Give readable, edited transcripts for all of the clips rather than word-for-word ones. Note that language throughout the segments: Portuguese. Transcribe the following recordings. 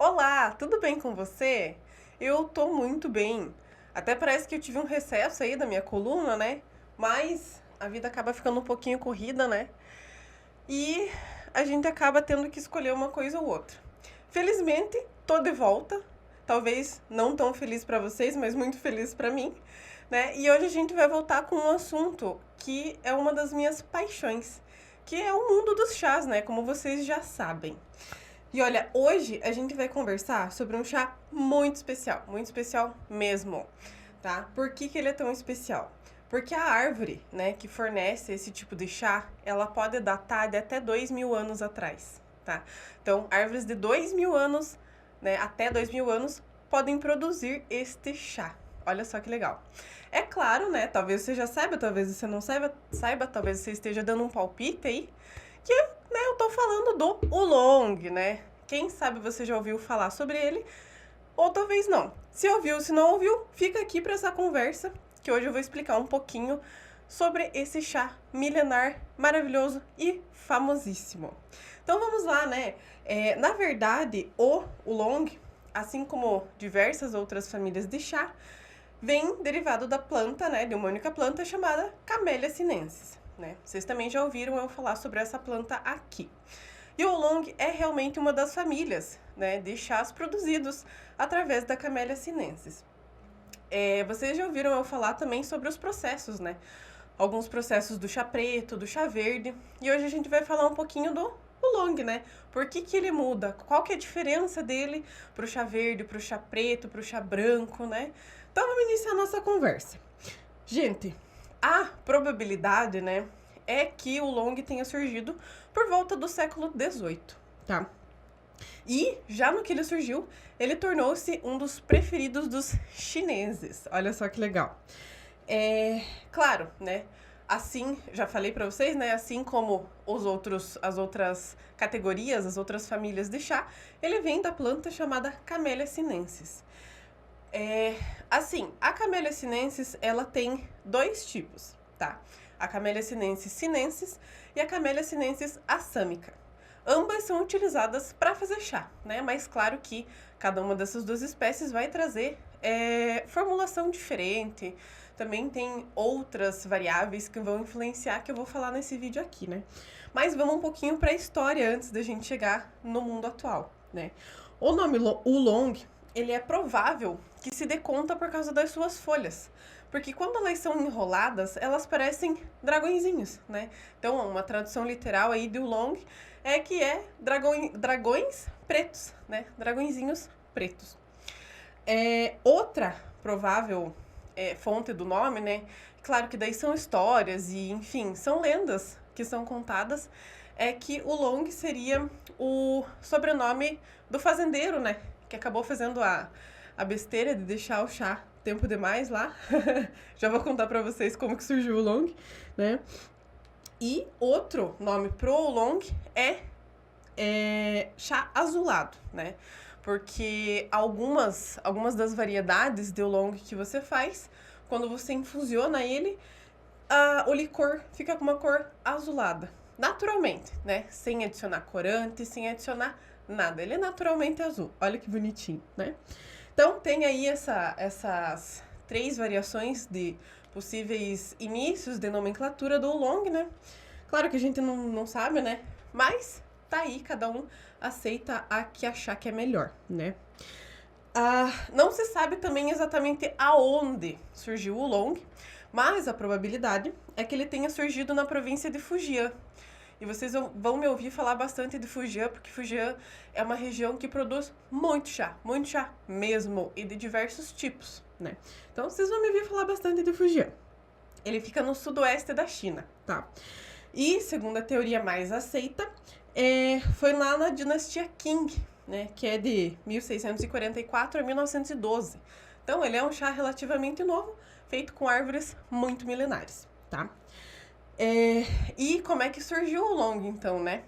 Olá, tudo bem com você? Eu tô muito bem. Até parece que eu tive um recesso aí da minha coluna, né? Mas a vida acaba ficando um pouquinho corrida, né? E a gente acaba tendo que escolher uma coisa ou outra. Felizmente, tô de volta. Talvez não tão feliz pra vocês, mas muito feliz pra mim, né? E hoje a gente vai voltar com um assunto que é uma das minhas paixões, que é o mundo dos chás, né? Como vocês já sabem. E olha, hoje a gente vai conversar sobre um chá muito especial mesmo, tá? Por que ele é tão especial? Porque a árvore, né, que fornece esse tipo de chá, ela pode datar de até 2.000 anos atrás, tá? Então, árvores de 2.000 anos, né, até 2.000 anos, podem produzir este chá. Olha só que legal. É claro, né, talvez você já saiba, talvez você não saiba, talvez você esteja dando um palpite aí, que, né, eu tô falando do Oolong, né? Quem sabe você já ouviu falar sobre ele, ou talvez não. Se ouviu, se não ouviu, fica aqui para essa conversa, que hoje eu vou explicar um pouquinho sobre esse chá milenar, maravilhoso e famosíssimo. Então vamos lá, né? Na verdade, o Oolong, assim como diversas outras famílias de chá, vem derivado da planta, né, de uma única planta chamada Camellia sinensis, né? Vocês também já ouviram eu falar sobre essa planta aqui. E o oolong é realmente uma das famílias, né, de chás produzidos através da Camellia sinensis. Vocês já ouviram eu falar também sobre os processos, né? Alguns processos do chá preto, do chá verde. E hoje a gente vai falar um pouquinho do oolong, né? Por que ele muda? Qual que é a diferença dele pro chá verde, pro chá preto, pro chá branco, né? Então vamos iniciar a nossa conversa. Gente, a probabilidade, né, é que o oolong tenha surgido por volta do século XVIII, tá? E, já no que ele surgiu, ele tornou-se um dos preferidos dos chineses. Olha só que legal. Claro, né? Assim, já falei pra vocês, né? Assim como as outras categorias, as outras famílias de chá, ele vem da planta chamada Camellia sinensis. Assim, a Camellia sinensis, ela tem dois tipos, tá? A Camellia sinensis sinensis e a Camellia sinensis assâmica. Ambas são utilizadas para fazer chá, né? Mas claro que cada uma dessas duas espécies vai trazer formulação diferente. Também tem outras variáveis que vão influenciar, que eu vou falar nesse vídeo aqui, né? Mas vamos um pouquinho para a história antes da gente chegar no mundo atual, né? O nome oolong, ele é provável que se dê conta por causa das suas folhas. Porque quando elas são enroladas, elas parecem dragõezinhos, né? Então, uma tradução literal aí de oolong é que dragões pretos, né? Dragõezinhos pretos. Outra provável fonte do nome, né? Claro que daí são histórias e, enfim, são lendas que são contadas, é que o Long seria o sobrenome do fazendeiro, né? Que acabou fazendo a besteira de deixar o chá tempo demais lá. Já vou contar pra vocês como que surgiu o Long, né? E outro nome pro Oolong é chá azulado, né? Porque algumas das variedades de oolong que você faz, quando você infusiona ele, o licor fica com uma cor azulada. Naturalmente, né? Sem adicionar corante, sem adicionar nada. Ele é naturalmente azul. Olha que bonitinho, né? Então, tem aí essas três variações de possíveis inícios de nomenclatura do oolong, né? Claro que a gente não sabe, né? Mas tá aí, cada um aceita a que achar que é melhor, né? Não se sabe também exatamente aonde surgiu o oolong, mas a probabilidade é que ele tenha surgido na província de Fujian. E vocês vão me ouvir falar bastante de Fujian, porque Fujian é uma região que produz muito chá mesmo, e de diversos tipos, né? Então vocês vão me ouvir falar bastante de Fujian. Ele fica no sudoeste da China, tá? E, segundo a teoria mais aceita, foi lá na dinastia Qing, né? Que é de 1644 a 1912. Então, ele é um chá relativamente novo, feito com árvores muito milenares, tá? E como é que surgiu o oolong, então, né?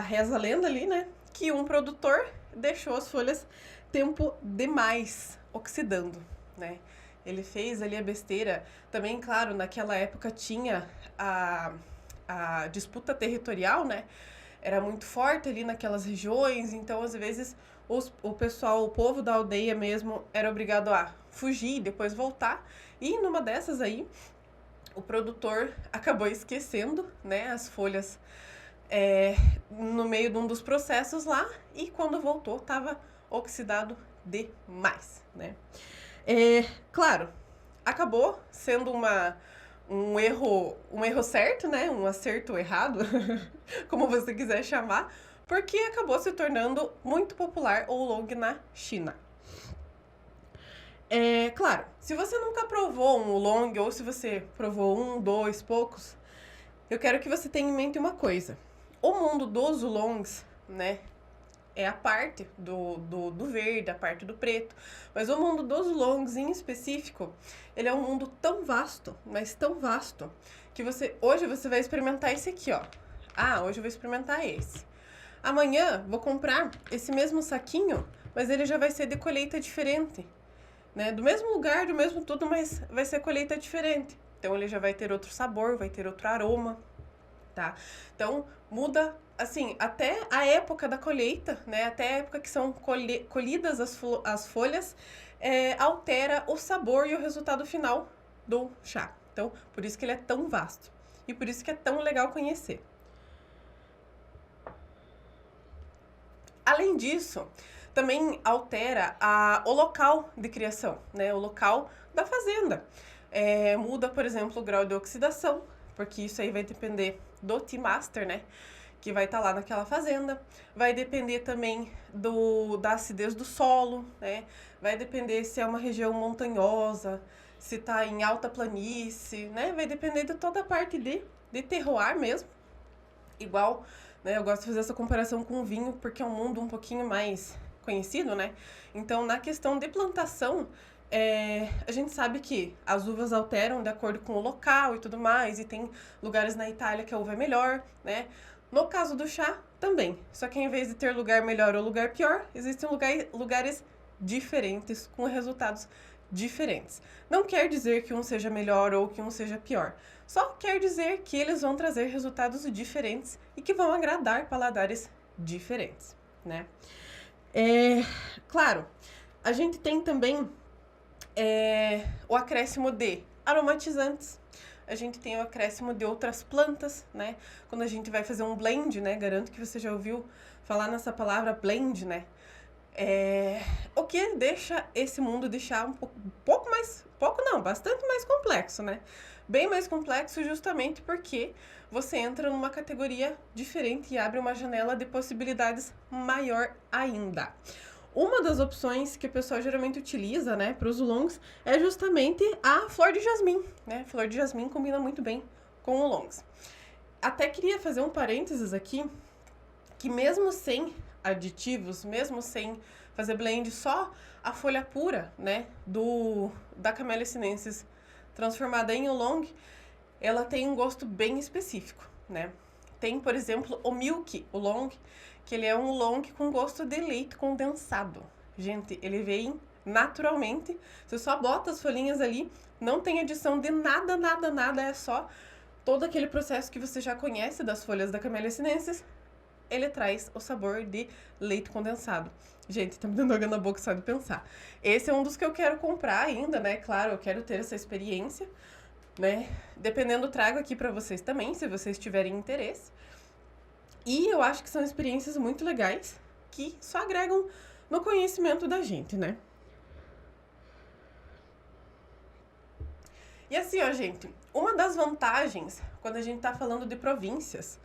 Reza a lenda ali, né? Que um produtor deixou as folhas tempo demais oxidando, né? Ele fez ali a besteira. Também, claro, naquela época tinha a disputa territorial, né? era muito forte ali naquelas regiões, então às vezes o pessoal, o povo da aldeia mesmo, era obrigado a fugir e depois voltar. E numa dessas aí, o produtor acabou esquecendo, né, as folhas no meio de um dos processos lá, e quando voltou estava oxidado demais, né? Claro, acabou sendo um erro certo, né? Um acerto errado, como você quiser chamar, porque acabou se tornando muito popular o oolong na China. Claro, se você nunca provou um oolong, ou se você provou um, dois, poucos, eu quero que você tenha em mente uma coisa. O mundo dos oolongs, né, é a parte do verde, a parte do preto. Mas o mundo dos oolongs em específico, ele é um mundo tão vasto, mas tão vasto, que hoje você vai experimentar esse aqui, ó. Ah, hoje eu vou experimentar esse. Amanhã vou comprar esse mesmo saquinho, mas ele já vai ser de colheita diferente, né? Do mesmo lugar, do mesmo tudo, mas vai ser colheita diferente. Então ele já vai ter outro sabor, vai ter outro aroma, tá? Então muda, assim, até a época da colheita, né? Até a época que são colhidas as folhas, altera o sabor e o resultado final do chá. Então, por isso que ele é tão vasto. E por isso que é tão legal conhecer. Além disso, também altera o local de criação, né? O local da fazenda. Muda, por exemplo, o grau de oxidação, porque isso aí vai depender do Tea Master, né? Que vai estar lá naquela fazenda. Vai depender também da acidez do solo, né? Vai depender se é uma região montanhosa, se está em alta planície, né? Vai depender de toda a parte de terroir mesmo. Igual, né? Eu gosto de fazer essa comparação com o vinho, porque é um mundo um pouquinho mais conhecido, né? Então, na questão de plantação, a gente sabe que as uvas alteram de acordo com o local e tudo mais, e tem lugares na Itália que a uva é melhor, né? No caso do chá, também. Só que em vez de ter lugar melhor ou lugar pior, existem lugares diferentes, com resultados diferentes. Não quer dizer que um seja melhor ou que um seja pior. Só quer dizer que eles vão trazer resultados diferentes e que vão agradar paladares diferentes, né? Claro, a gente tem também o acréscimo de aromatizantes. A gente tem o acréscimo de outras plantas, né? Quando a gente vai fazer um blend, né? Garanto que você já ouviu falar nessa palavra blend, né? O que deixa esse mundo de chá bastante mais complexo, né? Bem mais complexo justamente porque você entra numa categoria diferente e abre uma janela de possibilidades maior ainda. Uma das opções que o pessoal geralmente utiliza, né, para os oolongs é justamente a flor de jasmim, né? Flor de jasmim combina muito bem com oolongs. Até queria fazer um parênteses aqui, que mesmo sem aditivos, mesmo sem fazer blend, só a folha pura, né, da Camellia sinensis transformada em oolong, ela tem um gosto bem específico, né? Tem, por exemplo, o Milk Oolong, que ele é um oolong com gosto de leite condensado. Gente, ele vem naturalmente, você só bota as folhinhas ali, não tem adição de nada, nada, nada, é só todo aquele processo que você já conhece das folhas da Camellia sinensis, ele traz o sabor de leite condensado. Gente, tá me dando água na boca só de pensar. Esse é um dos que eu quero comprar ainda, né? Claro, eu quero ter essa experiência, né? Dependendo, trago aqui pra vocês também, se vocês tiverem interesse. E eu acho que são experiências muito legais, que só agregam no conhecimento da gente, né? E assim, ó, gente, uma das vantagens, quando a gente tá falando de províncias,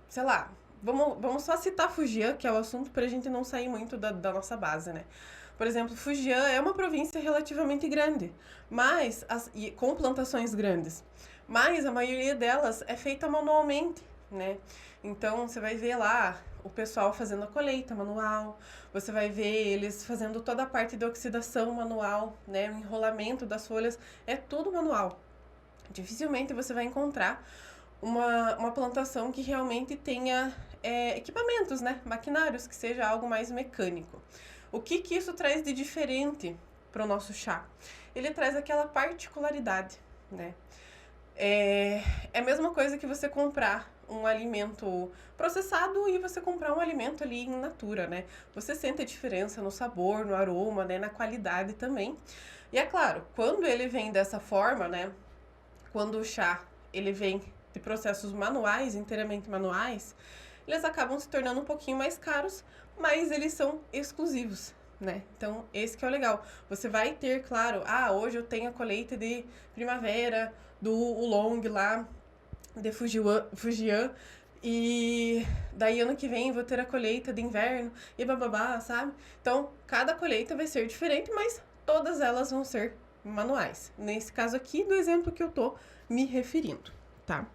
sei lá, vamos só citar Fujian, que é o assunto pra gente não sair muito da nossa base, né? Por exemplo, Fujian é uma província relativamente grande, mas com plantações grandes, mas a maioria delas é feita manualmente, né? Então, você vai ver lá o pessoal fazendo a colheita manual, você vai ver eles fazendo toda a parte de oxidação manual, né? O enrolamento das folhas, é tudo manual. Dificilmente você vai encontrar uma plantação que realmente tenha equipamentos, né? Maquinários, que seja algo mais mecânico. O que isso traz de diferente para o nosso chá? Ele traz aquela particularidade, né? É a mesma coisa que você comprar um alimento processado e você comprar um alimento ali in natura, né? Você sente a diferença no sabor, no aroma, né? Na qualidade também. E é claro, quando ele vem dessa forma, né? Quando o chá, ele vem de processos manuais, inteiramente manuais, eles acabam se tornando um pouquinho mais caros, mas eles são exclusivos, né? Então, esse que é o legal. Você vai ter, claro, hoje eu tenho a colheita de primavera do Oolong lá, de Fujian, e daí ano que vem eu vou ter a colheita de inverno e bababá, sabe? Então, cada colheita vai ser diferente, mas todas elas vão ser manuais. Nesse caso aqui, do exemplo que eu tô me referindo, tá?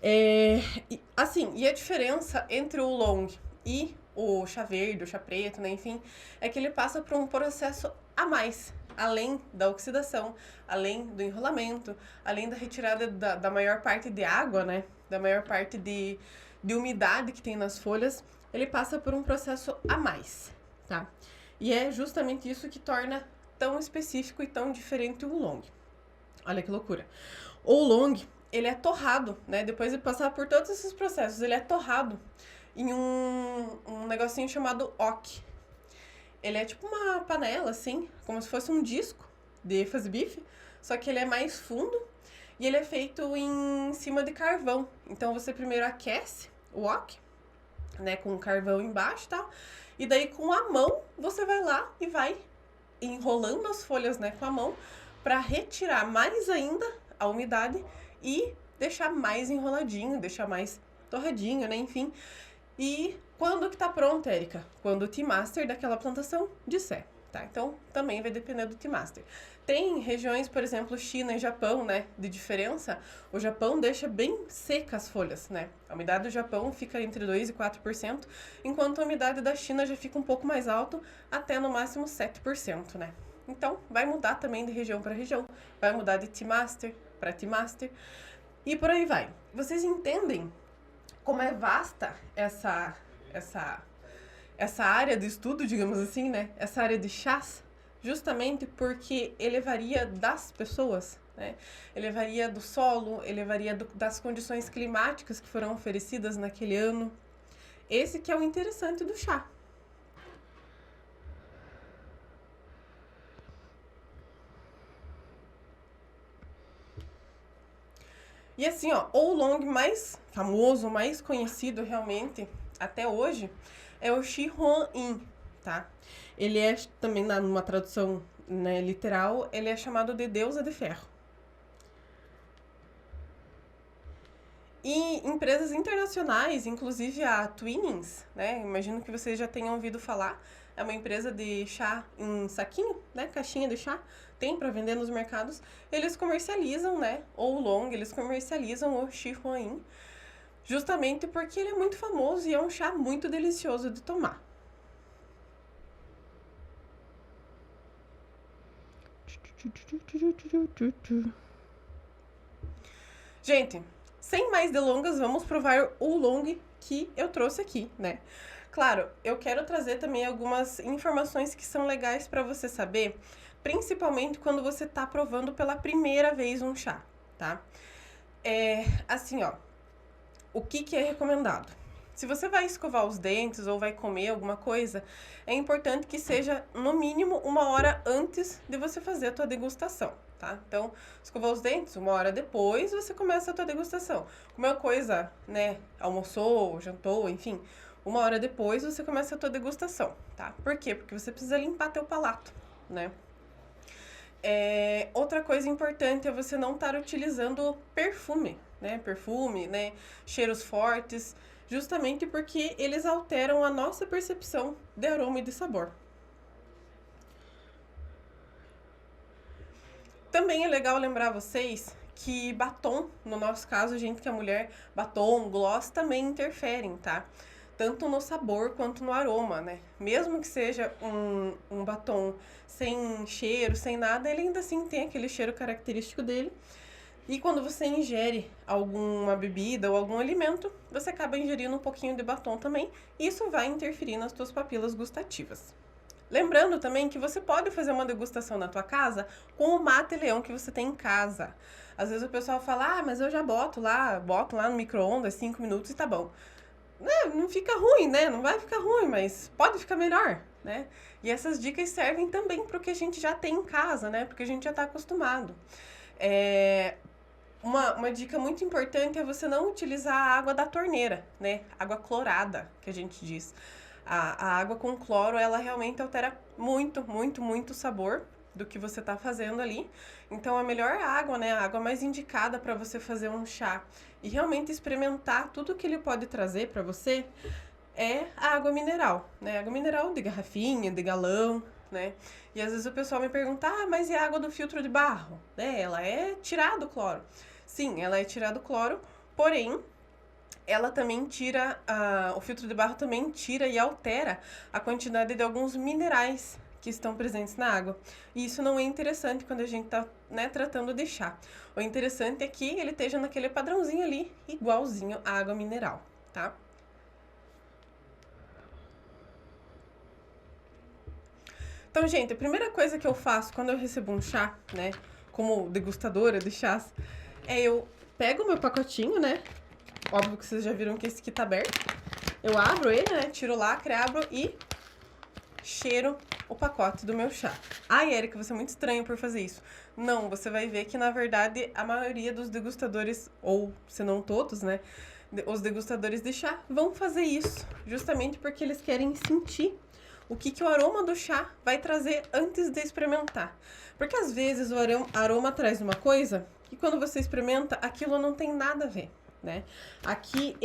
E a diferença entre o Oolong e o chá verde, o chá preto, né, enfim, é que ele passa por um processo a mais, além da oxidação, além do enrolamento, além da retirada da maior parte de água, né, da maior parte de umidade que tem nas folhas, ele passa por um processo a mais, tá? E é justamente isso que torna tão específico e tão diferente o Oolong. Olha que loucura. O Oolong, ele é torrado, né? Depois de passar por todos esses processos, ele é torrado em um negocinho chamado wok. Ele é tipo uma panela, assim, como se fosse um disco de fazer bife, só que ele é mais fundo e ele é feito em cima de carvão. Então, você primeiro aquece o wok, né, com o carvão embaixo e tal, e daí com a mão você vai lá e vai enrolando as folhas, né, com a mão, para retirar mais ainda a umidade e deixar mais enroladinho, deixar mais torradinho, né, enfim. E quando que tá pronto, Érica? Quando o Tea Master daquela plantação disser, tá? Então, também vai depender do Tea Master. Tem regiões, por exemplo, China e Japão, né, de diferença. O Japão deixa bem secas as folhas, né? A umidade do Japão fica entre 2% e 4%, enquanto a umidade da China já fica um pouco mais alto, até no máximo 7%, né? Então, vai mudar também de região para região. Vai mudar de Tea Master para Tea Master. E por aí vai. Vocês entendem como é vasta essa área de estudo, digamos assim, né? Essa área de chás, justamente porque ele varia das pessoas, né? Ele varia do solo, ele varia das condições climáticas que foram oferecidas naquele ano. Esse que é o interessante do chá. E assim, ó, o Oolong mais famoso, mais conhecido realmente até hoje é o Shi Huan Yin, tá? Ele é também, numa tradução, né, literal, ele é chamado de deusa de ferro. E empresas internacionais, inclusive a Twinings, né? Imagino que vocês já tenham ouvido falar. É uma empresa de chá em saquinho, né? Caixinha de chá. Tem para vender nos mercados. Eles comercializam, né? O Oolong, eles comercializam o Shi Huan Yin, justamente porque ele é muito famoso e é um chá muito delicioso de tomar. Gente, sem mais delongas, vamos provar o Oolong que eu trouxe aqui, né? Claro, eu quero trazer também algumas informações que são legais para você saber, principalmente quando você tá provando pela primeira vez um chá, tá? Assim, ó, o que é recomendado? Se você vai escovar os dentes ou vai comer alguma coisa, é importante que seja no mínimo 1 hora antes de você fazer a tua degustação, tá? Então, escovar os dentes, 1 hora depois você começa a tua degustação. Comeu coisa, né, almoçou, jantou, enfim, 1 hora depois você começa a tua degustação, tá? Por quê? Porque você precisa limpar teu palato, né? Outra coisa importante é você não estar utilizando perfume, né? Cheiros fortes, justamente porque eles alteram a nossa percepção de aroma e de sabor. Também é legal lembrar vocês que batom, no nosso caso, gente que é mulher, batom, gloss também interferem, tá? Tanto no sabor quanto no aroma, né? Mesmo que seja um batom sem cheiro, sem nada, ele ainda assim tem aquele cheiro característico dele. E quando você ingere alguma bebida ou algum alimento, você acaba ingerindo um pouquinho de batom também. Isso vai interferir nas suas papilas gustativas, Lembrando também que você pode fazer uma degustação na tua casa com o mate-leão que você tem em casa. Às vezes o pessoal fala, mas eu já boto lá no micro-ondas 5 minutos e tá bom. Não fica ruim, né? Não vai ficar ruim, mas pode ficar melhor, né? E essas dicas servem também para o que a gente já tem em casa, né? Porque a gente já está acostumado. Uma dica muito importante é você não utilizar a água da torneira, né? Água clorada, que a gente diz. A água com cloro, ela realmente altera muito, muito, muito o sabor do que você está fazendo ali. Então, a melhor água, né? A água mais indicada para você fazer um chá e realmente experimentar tudo que ele pode trazer para você é a água mineral, né? Água mineral de garrafinha, de galão, né? E às vezes o pessoal me pergunta, mas e a água do filtro de barro? Né? Ela é tirada o cloro. Sim, ela é tirada o cloro, porém, ela também tira, o filtro de barro também tira e altera a quantidade de alguns minerais que estão presentes na água. E isso não é interessante quando a gente está, né, tratando de chá. O interessante é que ele esteja naquele padrãozinho ali, igualzinho à água mineral, tá? Então, gente, a primeira coisa que eu faço quando eu recebo um chá, né, como degustadora de chás, é eu pego o meu pacotinho, né, óbvio que vocês já viram que esse aqui tá aberto, eu abro ele, né, tiro o lacre, abro e cheiro o pacote do meu chá. Ai, Érica, você é muito estranho por fazer isso. Não, você vai ver que, na verdade, a maioria dos degustadores, ou se não todos, né, os degustadores de chá vão fazer isso, justamente porque eles querem sentir o que o aroma do chá vai trazer antes de experimentar. Porque às vezes o aroma traz uma coisa e quando você experimenta, aquilo não tem nada a ver, né? Aqui,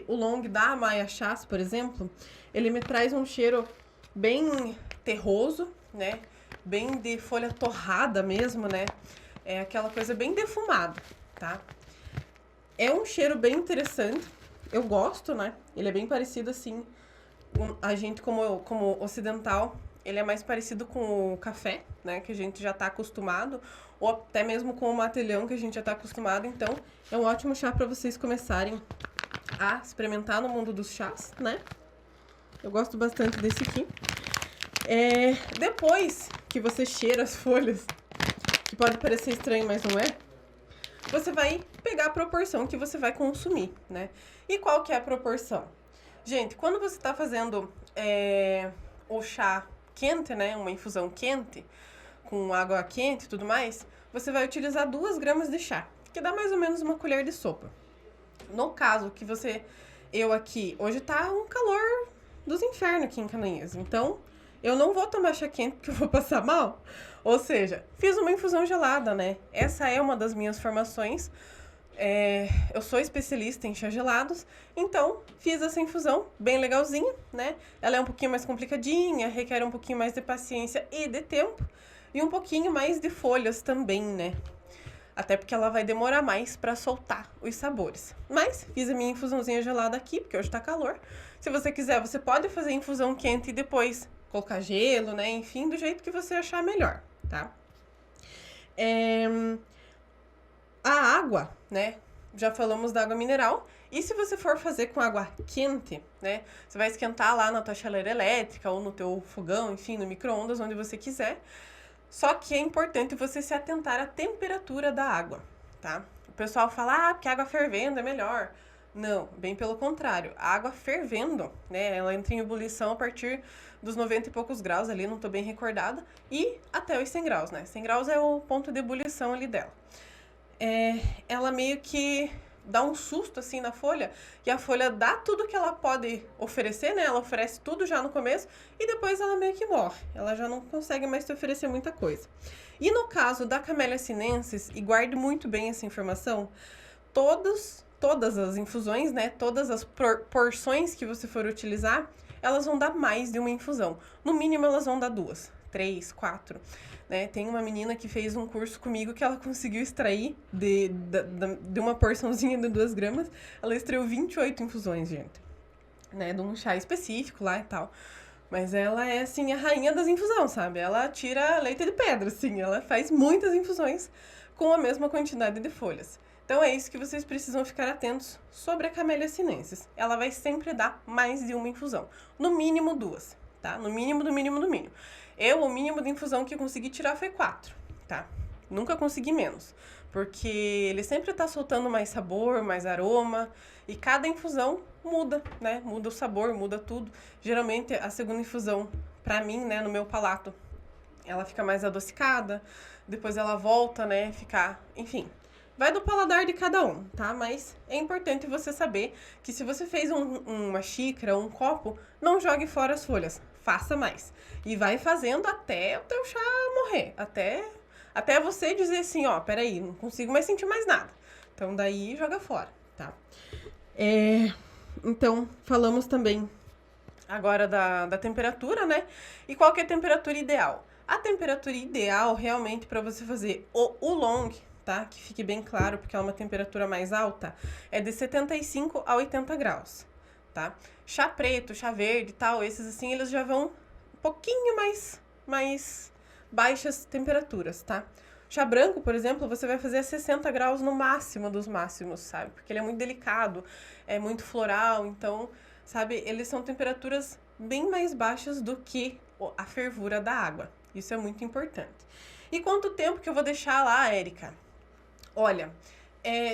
o Long da Amaya Chás, por exemplo, ele me traz um cheiro bem terroso, né? Bem de folha torrada mesmo, né? É aquela coisa bem defumada, tá? É um cheiro bem interessante, eu gosto, né? Ele é bem parecido assim, a gente como ocidental, ele é mais parecido com o café, né, que a gente já está acostumado, ou até mesmo com o mate-leão, que a gente já está acostumado. Então, é um ótimo chá para vocês começarem a experimentar no mundo dos chás, né? Eu gosto bastante desse aqui. Depois que você cheira as folhas, que pode parecer estranho, mas não é, você vai pegar a proporção que você vai consumir, né? E qual que é a proporção? Gente, quando você está fazendo o chá quente, né, uma infusão quente, com água quente e tudo mais, você vai utilizar 2 gramas de chá, que dá mais ou menos uma colher de sopa. No caso que eu aqui, hoje tá um calor dos infernos aqui em Canainhas, então eu não vou tomar chá quente porque eu vou passar mal. Ou seja, fiz uma infusão gelada, né? Essa é uma das minhas formações. Eu sou especialista em chá gelados, então fiz essa infusão bem legalzinha, né? Ela é um pouquinho mais complicadinha, requer um pouquinho mais de paciência e de tempo, e um pouquinho mais de folhas também, né? Até porque ela vai demorar mais para soltar os sabores. Mas fiz a minha infusãozinha gelada aqui, porque hoje tá calor. Se você quiser, você pode fazer infusão quente e depois colocar gelo, né? Enfim, do jeito que você achar melhor, tá? A água, né? Já falamos da água mineral. E se você for fazer com água quente, né? Você vai esquentar lá na tua chaleira elétrica ou no teu fogão, enfim, no micro-ondas, onde você quiser. Só que é importante você se atentar à temperatura da água, tá? O pessoal fala, porque a água fervendo é melhor. Não, bem pelo contrário. A água fervendo, né? Ela entra em ebulição a partir dos 90 e poucos graus ali, não tô bem recordada. E até os 100 graus, né? 100 graus é o ponto de ebulição ali dela. Ela meio que dá um susto assim na folha, e a folha dá tudo que ela pode oferecer, né? Ela oferece tudo já no começo e depois ela meio que morre. Ela já não consegue mais te oferecer muita coisa. E no caso da Camellia sinensis, e guarde muito bem essa informação, todas as infusões, né? Todas as porções que você for utilizar, elas vão dar mais de uma infusão. No mínimo, elas vão dar 2, 3, 4. Né? Tem uma menina que fez um curso comigo que ela conseguiu extrair de uma porçãozinha de 2 gramas. Ela extraiu 28 infusões, gente. Né? De um chá específico lá e tal. Mas ela é, assim, a rainha das infusões, sabe? Ela tira leite de pedra, assim. Ela faz muitas infusões com a mesma quantidade de folhas. Então, é isso que vocês precisam ficar atentos sobre a Camellia sinensis. Ela vai sempre dar mais de uma infusão. No mínimo 2, tá? No mínimo, do mínimo, do mínimo. O mínimo de infusão que eu consegui tirar foi 4, tá? Nunca consegui menos, porque ele sempre tá soltando mais sabor, mais aroma, e cada infusão muda, né? Muda o sabor, muda tudo. Geralmente, a segunda infusão, pra mim, né, no meu palato, ela fica mais adocicada, depois ela volta, né, ficar, enfim. Vai do paladar de cada um, tá? Mas é importante você saber que se você fez uma xícara, um copo, não jogue fora as folhas, faça mais. E vai fazendo até o teu chá morrer, até você dizer assim, ó, peraí, não consigo mais sentir mais nada. Então daí joga fora, tá? Então, falamos também agora da temperatura, né? E qual que é a temperatura ideal? A temperatura ideal, realmente, para você fazer o oolong, tá? Que fique bem claro, porque é uma temperatura mais alta, é de 75 a 80 graus, tá? Chá preto, chá verde e tal, esses assim, eles já vão um pouquinho mais baixas temperaturas, tá? Chá branco, por exemplo, você vai fazer a 60 graus no máximo dos máximos, sabe? Porque ele é muito delicado, é muito floral, então, sabe? Eles são temperaturas bem mais baixas do que a fervura da água. Isso é muito importante. E quanto tempo que eu vou deixar lá, Érica? Olha,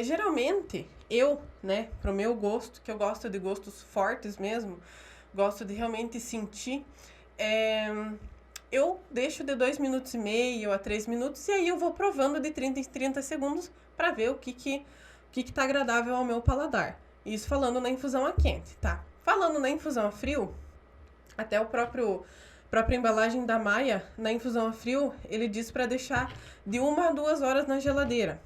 geralmente eu, né, pro meu gosto, que eu gosto de gostos fortes mesmo, gosto de realmente sentir, eu deixo de 2 minutos e meio a 3 minutos e aí eu vou provando de 30 em 30 segundos para ver o que tá agradável ao meu paladar. Isso falando na infusão a quente, tá? Falando na infusão a frio, até a própria embalagem da Maia, na infusão a frio, ele diz para deixar de 1 a 2 horas na geladeira.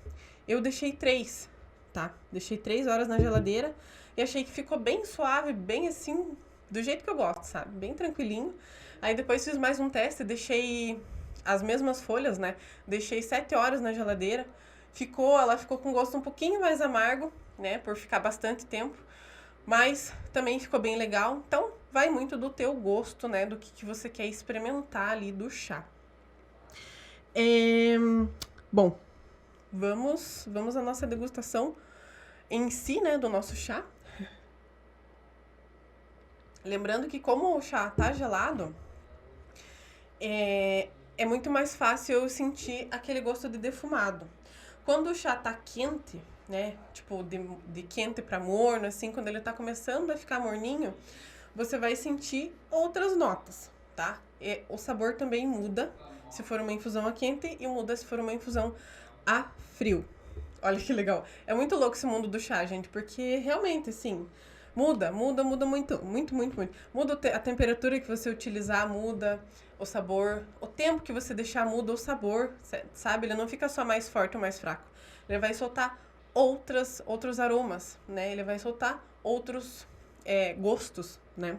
Eu deixei 3, tá? Deixei 3 horas na geladeira e achei que ficou bem suave, bem assim, do jeito que eu gosto, sabe? Bem tranquilinho. Aí depois fiz mais um teste, deixei as mesmas folhas, né? Deixei 7 horas na geladeira. Ela ficou com gosto um pouquinho mais amargo, né? Por ficar bastante tempo. Mas também ficou bem legal. Então, vai muito do teu gosto, né? Do que você quer experimentar ali do chá. Bom, vamos à nossa degustação em si, né? Do nosso chá. Lembrando que como o chá tá gelado, é muito mais fácil eu sentir aquele gosto de defumado. Quando o chá tá quente, né, tipo de quente para morno, assim, quando ele tá começando a ficar morninho, você vai sentir outras notas, tá? E o sabor também muda se for uma infusão a quente e muda se for uma infusão a frio. Olha que legal. É muito louco esse mundo do chá, gente, porque realmente, assim, muda muito, muito, muito, muito. Muda a temperatura que você utilizar, muda o sabor. O tempo que você deixar muda o sabor, sabe? Ele não fica só mais forte ou mais fraco. Ele vai soltar outros aromas, né? Ele vai soltar outros gostos, né?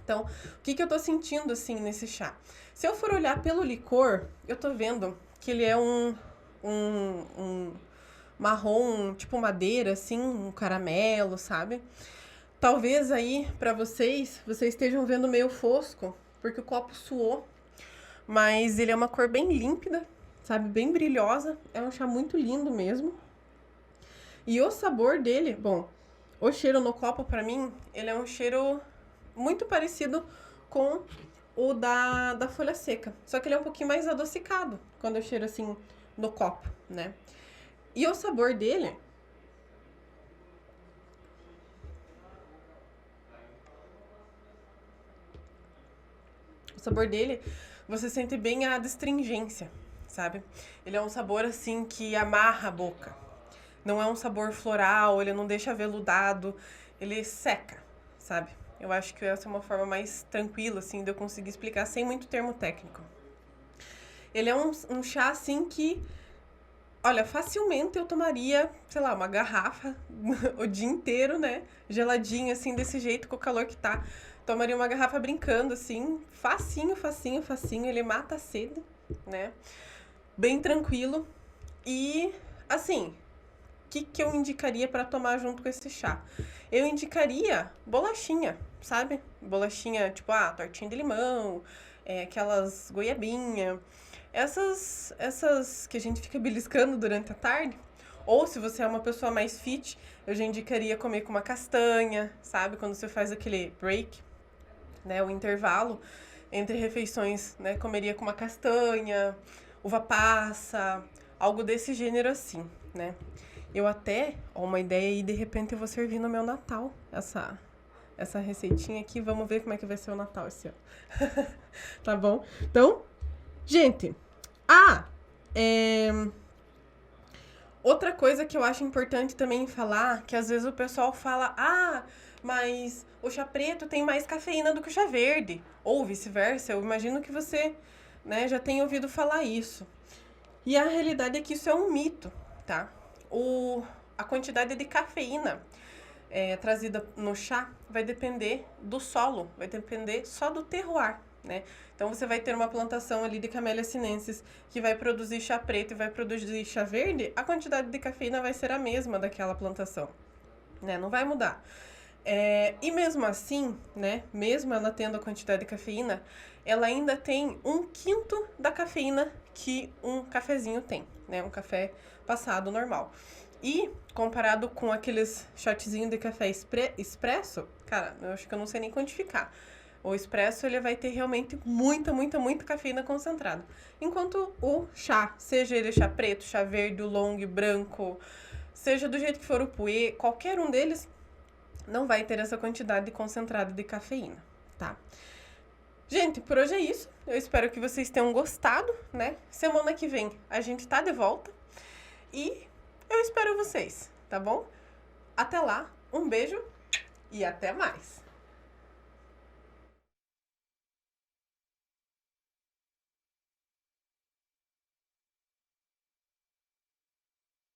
Então, o que eu tô sentindo, assim, nesse chá? Se eu for olhar pelo licor, eu tô vendo que ele é um marrom, tipo madeira, assim, um caramelo, sabe? Talvez aí, pra vocês estejam vendo meio fosco, porque o copo suou. Mas ele é uma cor bem límpida, sabe? Bem brilhosa. É um chá muito lindo mesmo. E o sabor dele, bom, o cheiro no copo, pra mim, ele é um cheiro muito parecido com o da folha seca. Só que ele é um pouquinho mais adocicado quando eu cheiro assim no copo, né? E o sabor dele... O sabor dele, você sente bem a astringência, sabe? Ele é um sabor assim que amarra a boca. Não é um sabor floral, ele não deixa veludado, ele seca, sabe? Eu acho que essa é uma forma mais tranquila, assim, de eu conseguir explicar sem muito termo técnico. Ele é um chá, assim, que... Olha, facilmente eu tomaria, sei lá, uma garrafa o dia inteiro, né? Geladinho, assim, desse jeito, com o calor que tá. Tomaria uma garrafa brincando, assim, facinho, facinho, facinho. Ele mata a sede, né? Bem tranquilo. E, assim, o que eu indicaria para tomar junto com esse chá? Eu indicaria bolachinha, sabe? Bolachinha, tipo, tortinha de limão, aquelas goiabinha. Essas que a gente fica beliscando durante a tarde. Ou se você é uma pessoa mais fit, eu já indicaria comer com uma castanha, sabe? Quando você faz aquele break, né? O intervalo. entre refeições, né? Comeria com uma castanha, uva passa, algo desse gênero assim, né? Eu até, ó, uma ideia aí, de repente eu vou servir no meu Natal essa receitinha aqui. Vamos ver como é que vai ser o Natal esse ano. Tá bom? Então, gente, é... outra coisa que eu acho importante também falar, que às vezes o pessoal fala, mas o chá preto tem mais cafeína do que o chá verde, ou vice-versa. Eu imagino que você, né, já tenha ouvido falar isso. E a realidade é que isso é um mito, tá? A quantidade de cafeína trazida no chá vai depender do solo, vai depender só do terroir, né? Então você vai ter uma plantação ali de Camellia sinensis que vai produzir chá preto e vai produzir chá verde, a quantidade de cafeína vai ser a mesma daquela plantação, né? Não vai mudar. E mesmo assim, né, mesmo ela tendo a quantidade de cafeína, ela ainda tem 1/5 da cafeína que um cafezinho tem, né, um café passado normal. E comparado com aqueles shotzinhos de café expresso, cara, eu acho que eu não sei nem quantificar. O expresso, ele vai ter realmente muita, muita, muita cafeína concentrada. Enquanto o chá, seja ele chá preto, chá verde, o long, branco, seja do jeito que for o puê, qualquer um deles não vai ter essa quantidade concentrada de cafeína, tá? Gente, por hoje é isso. Eu espero que vocês tenham gostado, né? Semana que vem a gente tá de volta e eu espero vocês, tá bom? Até lá, um beijo e até mais!